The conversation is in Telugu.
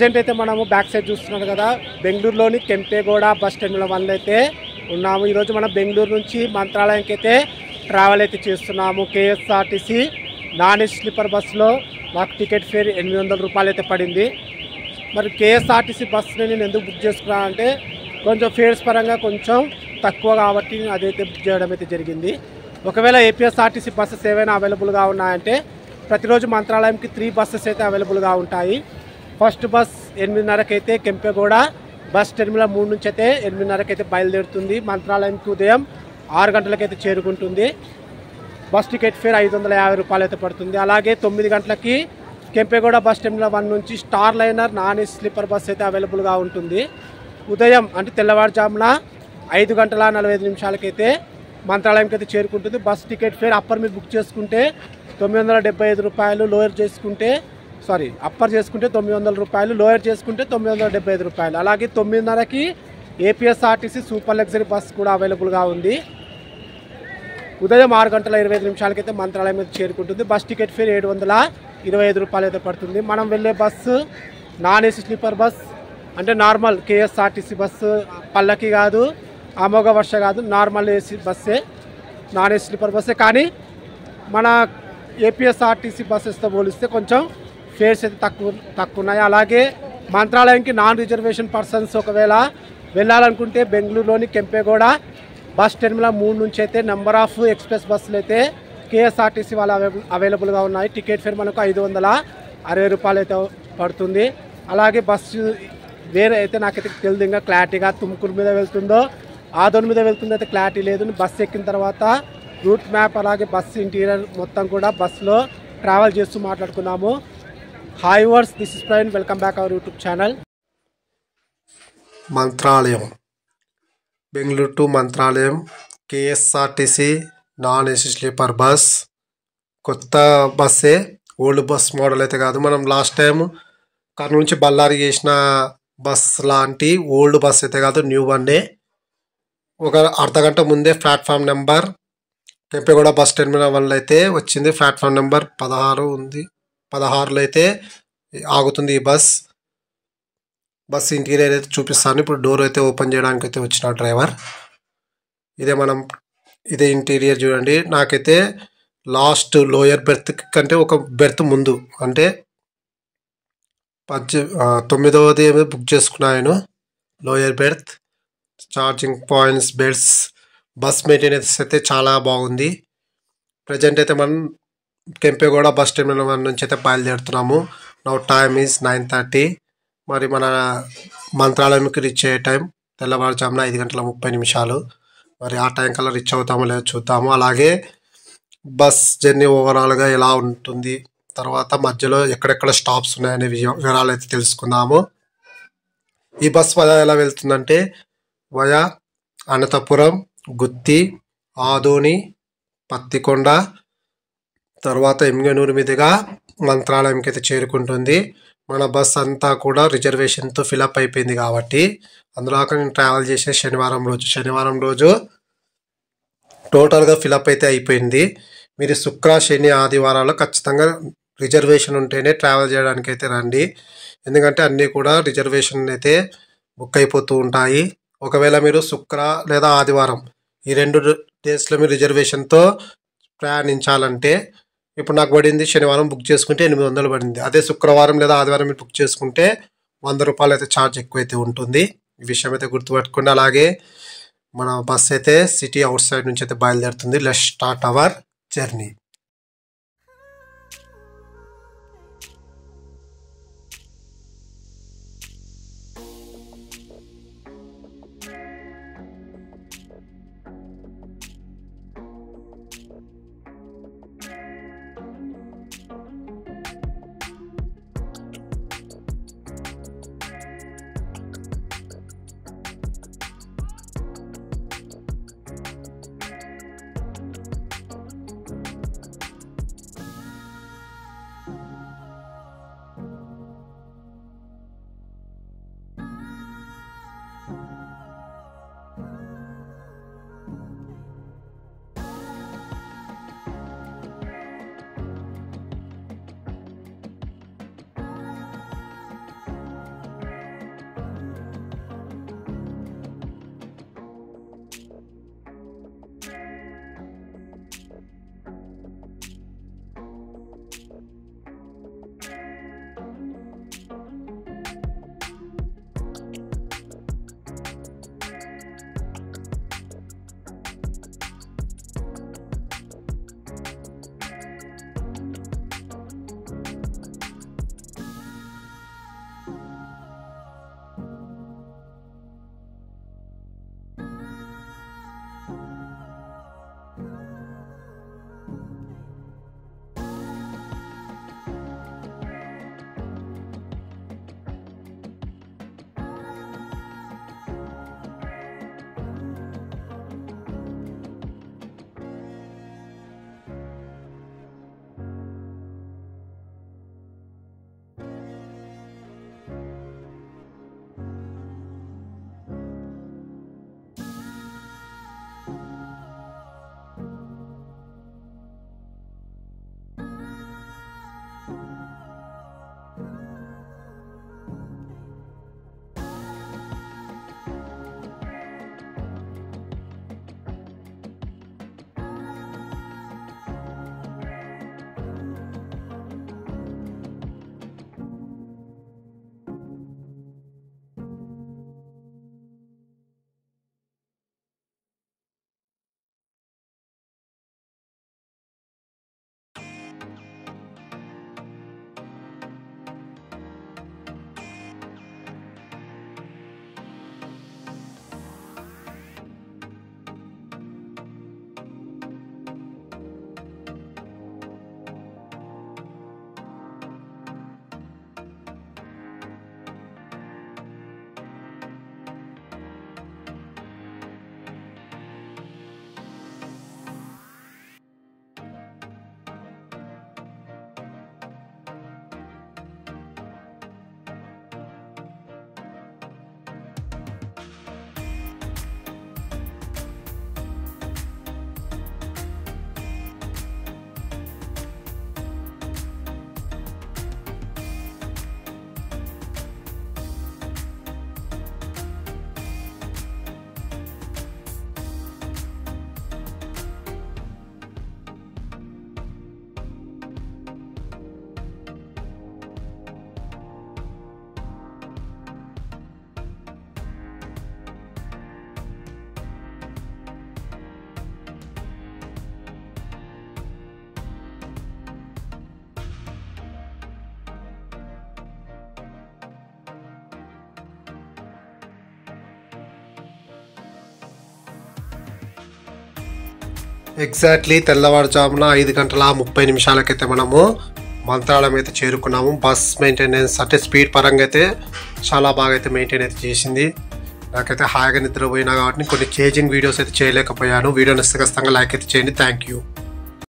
ప్రజెంట్ అయితే మనము బ్యాక్ సైడ్ చూస్తున్నాం కదా, బెంగళూరులోని కెంపేగౌడ బస్ టెర్మినల్ 1 అయితే ఉన్నాము. ఈరోజు మనం బెంగళూరు నుంచి మంత్రాలయంకి అయితే ట్రావెల్ అయితే చేస్తున్నాము. కేఎస్ఆర్టీసీ నాన్ ఏసీ స్లీపర్ బస్సులో మాకు టికెట్ ఫేర్ 800 రూపాయలు అయితే పడింది. మరి కేఎస్ఆర్టీసీ బస్సుని నేను ఎందుకు బుక్ చేసుకున్నాను అంటే కొంచెం ఫేర్స్ పరంగా కొంచెం తక్కువ కాబట్టి అదైతే బుక్ చేయడం అయితే జరిగింది. ఒకవేళ ఏపీఎస్ఆర్టీసీ బస్సెస్ ఏవైనా అవైలబుల్గా ఉన్నాయంటే ప్రతిరోజు మంత్రాలయంకి 3 బస్సెస్ అయితే అవైలబుల్గా ఉంటాయి. ఫస్ట్ బస్ 8:30కి అయితే కెంపేగౌడ బస్ టెర్మినల్ 3 నుంచి అయితే 8:30కి అయితే బయలుదేరుతుంది. మంత్రాలయంకి ఉదయం 6 గంటలకైతే చేరుకుంటుంది. బస్ టికెట్ ఫేర్ 550 రూపాయలు అయితే పడుతుంది. అలాగే 9 గంటలకి కెంపేగౌడ బస్ టెర్మినల్ 1 నుంచి star liner non AC sleeper bus అయితే అవైలబుల్గా ఉంటుంది. ఉదయం అంటే తెల్లవారుజామున 5 గంటల 45 నిమిషాలకైతే మంత్రాలయంకి అయితే చేరుకుంటుంది. బస్ టికెట్ ఫేర్ అప్పర్ మీరు బుక్ చేసుకుంటే 975 రూపాయలు, లోయర్ చేసుకుంటే అప్పర్ చేసుకుంటే 900 రూపాయలు, లోయర్ చేసుకుంటే 975 రూపాయలు. అలాగే 9:30కి ఏపీఎస్ఆర్టీసీ సూపర్ లగ్జరీ బస్ కూడా అవైలబుల్గా ఉంది. ఉదయం 6 గంటల 25 నిమిషాలకైతే మంత్రాలయం అయితే చేరుకుంటుంది. బస్ టికెట్ ఫేర్ 725 రూపాయలు అయితే పడుతుంది. మనం వెళ్ళే bus non AC sleeper bus అంటే నార్మల్ కేఎస్ఆర్టీసీ బస్సు, పల్లకి కాదు, అమోఘ వర్ష కాదు, నార్మల్ ఏసీ బస్సే, నాన్ ఏసీ స్లీపర్ బస్సే. కానీ మన ఏపీఎస్ఆర్టీసీ బస్సెస్తో పోలిస్తే కొంచెం ఫేర్స్ అయితే తక్కువ ఉన్నాయి. అలాగే మంత్రాలయంకి నాన్ రిజర్వేషన్ పర్సన్స్ ఒకవేళ వెళ్ళాలనుకుంటే బెంగళూరులోని కెంపేగౌడ బస్ టెర్మినల్ 3 నుంచి అయితే నెంబర్ ఆఫ్ ఎక్స్ప్రెస్ బస్సులు అయితే కేఎస్ఆర్టీసీ వాళ్ళు అవైలబుల్గా ఉన్నాయి. టికెట్ ఫేర్ మనకు 560 రూపాయలు అయితే పడుతుంది. అలాగే బస్సు వేరే అయితే నాకైతే తెలియదు ఇంకా క్లారిటీగా, తుమ్కూరు మీద వెళ్తుందో ఆదోన్ మీద వెళ్తుందో అయితే క్లారిటీ లేదు. బస్సు ఎక్కిన తర్వాత రూట్ మ్యాప్ అలాగే బస్సు ఇంటీరియర్ మొత్తం కూడా బస్సులో ట్రావెల్ చేస్తూ మాట్లాడుకున్నాము. Hi viewers, this is Praveen, welcome back our YouTube channel. Mantralayam, Bengaluru to Mantralayam KSRTC non AC sleeper bus. కొత్త బస్సే, ఓల్డ్ బస్ మోడల్ అయితే కాదు. మనం లాస్ట్ టైం కర్నూలు నుంచి బళ్ళారి చేసిన బస్ లాంటి ఓల్డ్ బస్ అయితే కాదు, న్యూ వన్నే. ఒక అర్ధగంట ముందే platform number Kempegowda bus terminal 1 అయితే వచ్చింది. ప్లాట్ఫామ్ నెంబర్ 16 ఉంది. 16లో అయితే ఆగుతుంది ఈ బస్. బస్ ఇంటీరియర్ అయితే చూపిస్తాను. ఇప్పుడు డోర్ అయితే ఓపెన్ చేయడానికి అయితే వచ్చిన డ్రైవర్. ఇదే ఇంటీరియర్ చూడండి. నాకైతే లాస్ట్ లోయర్ బెర్త్ కంటే ఒక బెర్త్ ముందు అంటే 9వది బుక్ చేసుకున్నాను. Lower berth, charging points, beds, bus maintenance అయితే చాలా బాగుంది. ప్రజెంట్ అయితే మనం కెంపేగౌడ బస్ టెర్మినల్ 1 నుంచి అయితే బయలుదేరుతున్నాము. Now time is 9:30. మరి మన మంత్రాలయంకి రీచ్ అయ్యే టైం తెల్లవారుజామున 5 గంటల 30 నిమిషాలు. మరి ఆ టైం కల్లా రీచ్ అవుతామో లేదో చూద్దాము. అలాగే బస్ జర్నీ ఓవరాల్గా ఎలా ఉంటుంది, తర్వాత మధ్యలో ఎక్కడెక్కడ స్టాప్స్ ఉన్నాయనే వివరాలు అయితే తెలుసుకుందాము. ఈ బస్ ఎలా వెళ్తుందంటే వయా అనంతపురం, గుత్తి, ఆదోని, పత్తికొండ, తర్వాత ఎమ్మిగనూరు మీదుగా మంత్రాలయంకి అయితే చేరుకుంటుంది. మన బస్ అంతా కూడా రిజర్వేషన్తో ఫిలప్ అయిపోయింది కాబట్టి అందులో నేను ట్రావెల్ చేసే శనివారం రోజు టోటల్గా ఫిలప్ అయితే అయిపోయింది. మీరు శుక్ర, శని, ఆదివారాల్లో ఖచ్చితంగా రిజర్వేషన్ ఉంటేనే ట్రావెల్ చేయడానికి అయితే రండి. ఎందుకంటే అన్నీ కూడా రిజర్వేషన్ అయితే బుక్ అయిపోతూ ఉంటాయి. ఒకవేళ మీరు శుక్ర లేదా ఆదివారం ఈ 2 డేస్లో మీరు రిజర్వేషన్తో ప్రయాణించాలంటే, ఇప్పుడు నాకు పడింది శనివారం బుక్ చేసుకుంటే 800 పడింది. అదే శుక్రవారం లేదా ఆదివారం మీరు బుక్ చేసుకుంటే 100 రూపాయలు అయితే ఛార్జ్ ఎక్కువైతే ఉంటుంది. ఈ విషయం అయితే గుర్తుపెట్టుకోండి. అలాగే మన బస్ అయితే సిటీ అవుట్ సైడ్ నుంచి అయితే బయలుదేరుతుంది. Let's start our journey. Exactly తెల్లవారుజామున 5:30 మనము మంత్రాలయం అయితే చేరుకున్నాము. బస్ మెయింటెనెన్స్ అంటే స్పీడ్ పరంగా అయితే చాలా బాగా అయితే మెయింటైన్ అయితే చేసింది. నాకైతే హాయిగా నిద్రపోయినా కాబట్టి కొన్ని చేంజింగ్ వీడియోస్ అయితే చేయలేకపోయాను. వీడియో నచ్చితే ఖచ్చితంగా లైక్ అయితే చేయండి. Thank you.